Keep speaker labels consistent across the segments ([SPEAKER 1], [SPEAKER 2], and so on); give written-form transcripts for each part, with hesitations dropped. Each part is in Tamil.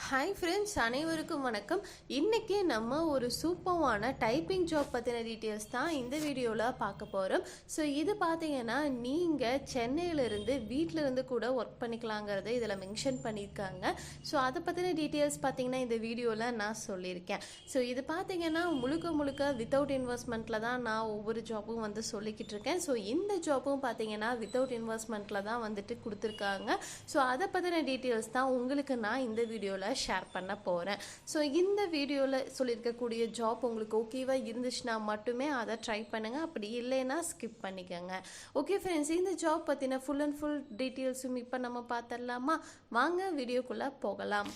[SPEAKER 1] ஹாய் ஃப்ரெண்ட்ஸ், அனைவருக்கும் வணக்கம். இன்றைக்கி நம்ம ஒரு சூப்பரான டைப்பிங் ஜாப் பற்றின டீட்டெயில்ஸ் தான் இந்த வீடியோவில் பார்க்க போகிறோம். ஸோ இது பார்த்தீங்கன்னா நீங்கள் சென்னையிலேருந்து வீட்டிலேருந்து கூட ஒர்க் பண்ணிக்கலாங்கிறத இதில் மென்ஷன் பண்ணியிருக்காங்க. ஸோ அதை பற்றின டீட்டெயில்ஸ் பார்த்தீங்கன்னா இந்த வீடியோவில் நான் சொல்லியிருக்கேன். ஸோ இது பார்த்தீங்கன்னா முழுக்க வித்தவுட் இன்வெஸ்ட்மெண்ட்டில் தான் நான் ஒவ்வொரு ஜாப்பும் வந்து சொல்லிக்கிட்டு இருக்கேன். ஸோ இந்த ஜாப்பும் பார்த்தீங்கன்னா வித்தவுட் இன்வெஸ்ட்மெண்ட்டில் தான் வந்துட்டு கொடுத்துருக்காங்க. ஸோ அதை பற்றின டீட்டெயில்ஸ் தான் உங்களுக்கு நான் இந்த வீடியோவில் ஷேர் பண்ண போகிறேன். ஸோ இந்த வீடியோவில் சொல்லியிருக்கக்கூடிய ஜாப் உங்களுக்கு ஓகேவாக இருந்துச்சுன்னா மட்டுமே அதை ட்ரை பண்ணுங்கள், அப்படி இல்லைன்னா ஸ்கிப் பண்ணிக்கோங்க. ஓகே ஃப்ரெண்ட்ஸ், இந்த ஜாப் பற்றின ஃபுல் அண்ட் ஃபுல் டீட்டெயில்ஸும் இப்போ நம்ம பார்த்துடலாமா? வாங்க வீடியோக்குள்ளே போகலாம்.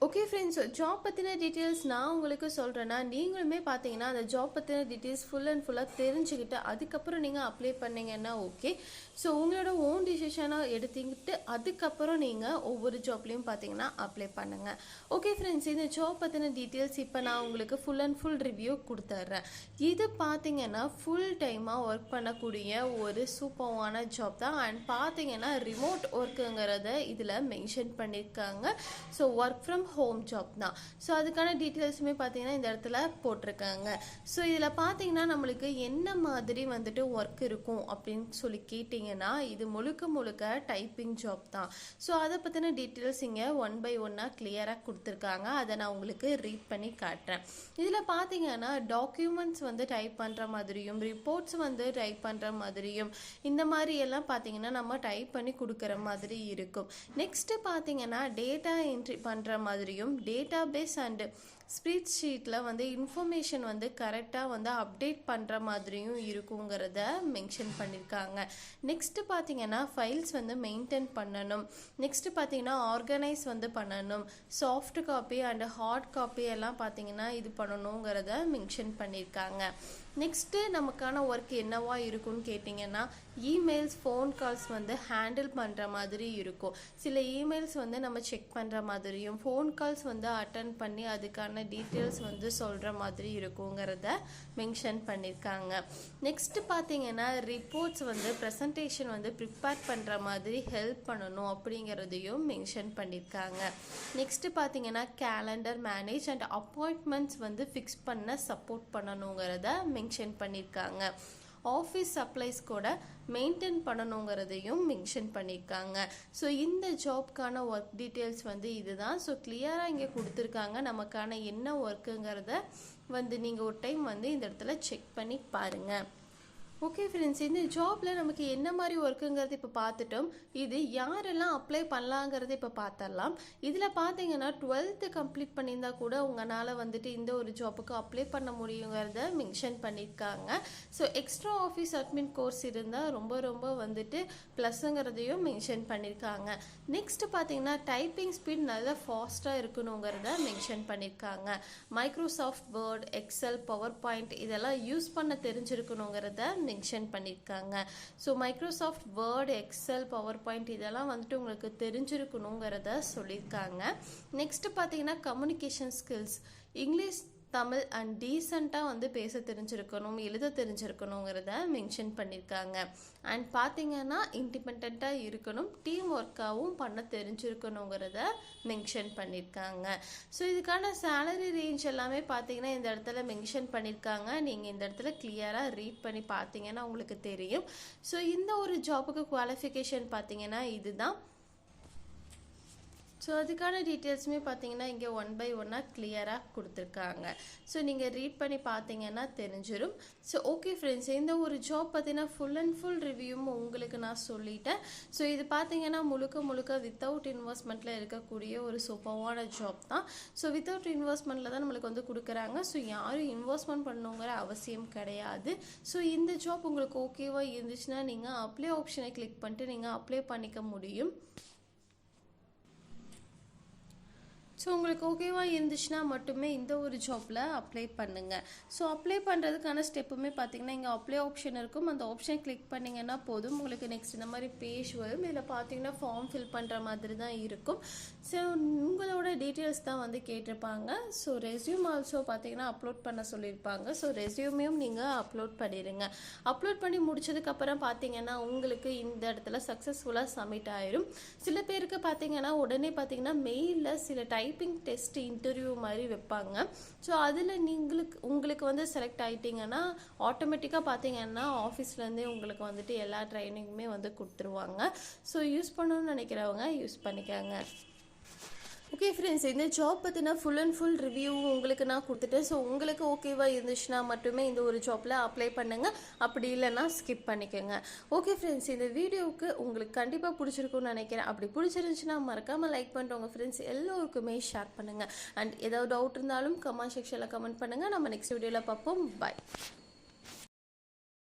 [SPEAKER 1] ஓகே ஃப்ரெண்ட்ஸ், ஜாப் பற்றின டீட்டெயில்ஸ் நான் உங்களுக்கு சொல்கிறேன்னா நீங்களுமே பார்த்தீங்கன்னா அந்த ஜாப் பற்றின டீட்டெயில்ஸ் ஃபுல் அண்ட் ஃபுல்லாக தெரிஞ்சுக்கிட்டு அதுக்கப்புறம் நீங்கள் அப்ளை பண்ணிங்கன்னா ஓகே. ஸோ உங்களோட ஓன் டிசிஷனாக எடுத்துக்கிட்டு அதுக்கப்புறம் நீங்கள் ஒவ்வொரு ஜாப்லேயும் பார்த்தீங்கன்னா அப்ளை பண்ணுங்கள். ஓகே ஃப்ரெண்ட்ஸ், இந்த ஜாப் பற்றின டீட்டெயில்ஸ் இப்போ நான் உங்களுக்கு ஃபுல் அண்ட் ஃபுல் ரிவ்யூ கொடுத்துட்றேன். இது பார்த்தீங்கன்னா ஃபுல் டைமாக ஒர்க் பண்ணக்கூடிய ஒரு சூப்பரான ஜாப் தான். அண்ட் பார்த்தீங்கன்னா ரிமோட் ஒர்க்குங்கிறத இதில் மென்ஷன் பண்ணியிருக்காங்க. So work from home job தான். ஸோ அதுக்கான டீட்டெயில்ஸுமே பார்த்தீங்கன்னா இந்த இடத்துல போட்டிருக்காங்க. ஸோ இதில் பார்த்தீங்கன்னா நம்மளுக்கு என்ன மாதிரி வந்துட்டு ஒர்க் இருக்கும் அப்படின்னு சொல்லி கேட்டிங்கன்னா இது முழுக்க டைப்பிங் ஜாப் தான். ஸோ அதை பற்றின டீட்டெயில்ஸ் இங்கே ஒன் பை ஒன்னாக கிளியராக கொடுத்துருக்காங்க. அதை நான் உங்களுக்கு ரீட் பண்ணி காட்டுறேன். இதில் பார்த்தீங்கன்னா டாக்குமெண்ட்ஸ் வந்து டைப் பண்ணுற மாதிரியும் ரிப்போர்ட்ஸ் வந்து டைப் பண்ணுற மாதிரியும் இந்த மாதிரி எல்லாம் பார்த்தீங்கன்னா நம்ம டைப் பண்ணி கொடுக்குற மாதிரி இருக்கும். நெக்ஸ்ட்டு பார்த்தீங்கன்னா டேட்டா என்ட்ரி பண்ணுற மாதிரியும் டேட்டாபேஸ் அண்டு ஸ்ப்ரெட் ஷீட்டில் வந்து இன்ஃபர்மேஷன் வந்து கரெக்டாக வந்து அப்டேட் பண்ணுற மாதிரியும் இருக்குங்கிறத மென்ஷன் பண்ணியிருக்காங்க. நெக்ஸ்ட்டு பார்த்தீங்கன்னா ஃபைல்ஸ் வந்து மெயின்டைன் பண்ணணும். நெக்ஸ்ட்டு பார்த்தீங்கன்னா ஆர்கனைஸ் வந்து பண்ணணும். Soft copy and hard copy எல்லாம் பார்த்தீங்கன்னா இது பண்ணணுங்கிறத மென்ஷன் பண்ணியிருக்காங்க. நெக்ஸ்ட்டு நமக்கான ஒர்க் என்னவா இருக்குன்னு கேட்டிங்கன்னா இமெயில்ஸ் ஃபோன் கால்ஸ் வந்து ஹேண்டில் பண்ணுற மாதிரி இருக்கும். சில இமெயில்ஸ் வந்து நம்ம செக் பண்ணுற மாதிரியும் ஃபோன் கால்ஸ் வந்து அட்டன் பண்ணி அதுக்கான டீட்டெயில்ஸ் வந்து சொல்கிற மாதிரி இருக்குங்கிறத மென்ஷன் பண்ணியிருக்காங்க. நெக்ஸ்ட்டு பார்த்தீங்கன்னா ரிப்போர்ட்ஸ் வந்து ப்ரெசன்டேஷன் வந்து ப்ரிப்பேர் பண்ணுற மாதிரி ஹெல்ப் பண்ணணும் அப்படிங்கிறதையும் மென்ஷன் பண்ணியிருக்காங்க. நெக்ஸ்ட்டு பார்த்தீங்கன்னா கேலண்டர் மேனேஜ் அண்ட் அப்பாயின்ட்மெண்ட்ஸ் வந்து ஃபிக்ஸ் பண்ண சப்போர்ட் பண்ணணுங்கிறத மென்ஷன் பண்ணியிருக்காங்க. ஆஃபீஸ் சப்ளைஸ் கூட மெயின்டைன் பண்ணணுங்கிறதையும் மென்ஷன் பண்ணியிருக்காங்க. ஸோ இந்த ஜாப்க்கான ஒர்க் டீட்டெயில்ஸ் வந்து இதுதான். ஸோ கிளியராக இங்கே கொடுத்துருக்காங்க. நமக்கான என்ன ஒர்க்குங்கிறத வந்து நீங்கள் ஒரு டைம் வந்து இந்த இடத்துல செக் பண்ணி பாருங்கள். ஓகே ஃப்ரெண்ட்ஸ், இந்த ஜாப்பில் நமக்கு என்ன மாதிரி ஒர்க்குங்கிறது இப்போ பார்த்துட்டோம். இது யாரெல்லாம் அப்ளை பண்ணலாங்கிறது இப்போ பார்த்துடலாம். இதில் பார்த்தீங்கன்னா 12th கம்ப்ளீட் பண்ணியிருந்தால் கூட உங்களால் வந்துட்டு இந்த ஒரு ஜாப்புக்கு அப்ளை பண்ண முடியுங்கிறத மென்ஷன் பண்ணியிருக்காங்க. So extra office admin course இருந்தால் ரொம்ப வந்துட்டு ப்ளஸ்ஸுங்கிறதையும் மென்ஷன் பண்ணியிருக்காங்க. நெக்ஸ்ட் பார்த்தீங்கன்னா டைப்பிங் ஸ்பீட் நல்லா ஃபாஸ்ட்டாக இருக்கணுங்கிறத மென்ஷன் பண்ணியிருக்காங்க. Microsoft Word, Excel, PowerPoint இதெல்லாம் யூஸ் பண்ண தெரிஞ்சிருக்கணுங்கிறத மென்ஷன் பண்ணியிருக்காங்க. So Microsoft Word, Excel, PowerPoint இதெல்லாம் வந்துட்டு உங்களுக்கு தெரிஞ்சிருக்கணுங்கிறத சொல்லியிருக்காங்க. நெக்ஸ்ட் பார்த்தீங்கன்னா communication skills, English, Tamil and டீசெண்டாக வந்து பேச தெரிஞ்சிருக்கணும், எழுத தெரிஞ்சிருக்கணுங்கிறத மென்ஷன் பண்ணியிருக்காங்க. அண்ட் பார்த்தீங்கன்னா இண்டிபெண்ட்டாக இருக்கணும், டீம் ஒர்க்காகவும் பண்ண தெரிஞ்சிருக்கணுங்கிறத மென்ஷன் பண்ணியிருக்காங்க. ஸோ இதுக்கான சேலரி ரேஞ்ச் எல்லாமே பார்த்தீங்கன்னா இந்த இடத்துல மென்ஷன் பண்ணியிருக்காங்க. நீங்கள் இந்த இடத்துல கிளியராக ரீட் பண்ணி பார்த்தீங்கன்னா உங்களுக்கு தெரியும். ஸோ இந்த ஒரு ஜாப்புக்கு குவாலிஃபிகேஷன் பார்த்தீங்கன்னா இதுதான். ஸோ அதுக்கான டீட்டெயில்ஸுமே பார்த்தீங்கன்னா இங்கே ஒன் பை ஒன்னாக கிளியராக கொடுத்துருக்காங்க. ஸோ நீங்கள் ரீட் பண்ணி பார்த்தீங்கன்னா தெரிஞ்சிடும். ஸோ ஓகே ஃப்ரெண்ட்ஸ், இந்த ஒரு ஜாப் பார்த்தீங்கன்னா ஃபுல் அண்ட் ஃபுல் ரிவ்யூவும் உங்களுக்கு நான் சொல்லிட்டேன். ஸோ இது பார்த்தீங்கன்னா முழுக்க வித்தவுட் இன்வெஸ்ட்மெண்ட்டில் இருக்கக்கூடிய ஒரு சூப்பரான ஜாப் தான். ஸோ வித்தவுட் இன்வெஸ்ட்மெண்ட்டில் தான் நம்மளுக்கு வந்து கொடுக்குறாங்க. ஸோ யாரும் இன்வெஸ்ட்மெண்ட் பண்ணணுங்கிற அவசியம் கிடையாது. ஸோ இந்த ஜாப் உங்களுக்கு ஓகேவாக இருந்துச்சுன்னா நீங்கள் அப்ளை ஆப்ஷனை கிளிக் பண்ணிட்டு நீங்கள் அப்ளை பண்ணிக்க முடியும். ஸோ உங்களுக்கு ஓகேவா இருந்துச்சுன்னா மட்டுமே இந்த ஒரு ஜாப்பில் அப்ளை பண்ணுங்கள். ஸோ அப்ளை பண்ணுறதுக்கான ஸ்டெப்புமே பார்த்தீங்கன்னா இங்கே அப்ளை ஆப்ஷன் இருக்கும். அந்த ஆப்ஷன் கிளிக் பண்ணிங்கன்னா போதும். உங்களுக்கு நெக்ஸ்ட் இந்த மாதிரி பேஜ் வரும். இதில் பார்த்தீங்கன்னா ஃபார்ம் ஃபில் பண்ணுற மாதிரி தான் இருக்கும். ஸோ உங்களோட டீட்டெயில்ஸ் தான் வந்து கேட்டிருப்பாங்க. ஸோ ரெஸ்யூம் ஆல்சோ பார்த்தீங்கன்னா அப்லோட் பண்ண சொல்லியிருப்பாங்க. ஸோ ரெஸ்யூமையும் நீங்கள் அப்லோட் பண்ணிடுங்க. அப்லோட் பண்ணி முடிச்சதுக்கப்புறம் பார்த்தீங்கன்னா உங்களுக்கு இந்த இடத்துல சக்ஸஸ்ஃபுல்லாக சப்மிட் ஆயிரும். சில பேருக்கு பார்த்தீங்கன்னா உடனே பார்த்தீங்கன்னா மெயிலில் சில டைப்பிங் டெஸ்ட் இன்டர்வியூ மாதிரி வைப்பாங்க. ஸோ அதில் உங்களுக்கு வந்து செலக்ட் ஆகிட்டிங்கன்னா ஆட்டோமேட்டிக்காக பார்த்தீங்கன்னா ஆஃபீஸ்லேருந்தே உங்களுக்கு வந்துட்டு எல்லா ட்ரைனிங்குமே வந்து கொடுத்துருவாங்க. ஸோ யூஸ் பண்ணணும்னு நினைக்கிறவங்க யூஸ் பண்ணிக்கோங்க. ஓகே ஃப்ரெண்ட்ஸ், இந்த ஜாப் பற்றின ஃபுல் அண்ட் ஃபுல் ரிவ்யூ உங்களுக்கு நான் கொடுத்துட்டேன். ஸோ உங்களுக்கு ஓகேவாக இருந்துச்சுன்னா மட்டுமே இந்த ஒரு ஜாப்பில் அப்ளை பண்ணுங்கள். அப்படி இல்லைன்னா ஸ்கிப் பண்ணிக்கோங்க. ஓகே ஃப்ரெண்ட்ஸ், இந்த வீடியோவுக்கு உங்களுக்கு கண்டிப்பாக பிடிச்சிருக்கும்னு நினைக்கிறேன். அப்படி பிடிச்சிருந்துச்சுன்னா மறக்காமல் லைக் பண்ணிட்டு உங்கள் ஃப்ரெண்ட்ஸ் எல்லோருக்குமே ஷேர் பண்ணுங்கள். அண்ட் ஏதாவது டவுட் இருந்தாலும் கமெண்ட் செக்ஷனில் கமெண்ட் பண்ணுங்கள். நம்ம நெக்ஸ்ட் வீடியோவில் பார்ப்போம். பாய்.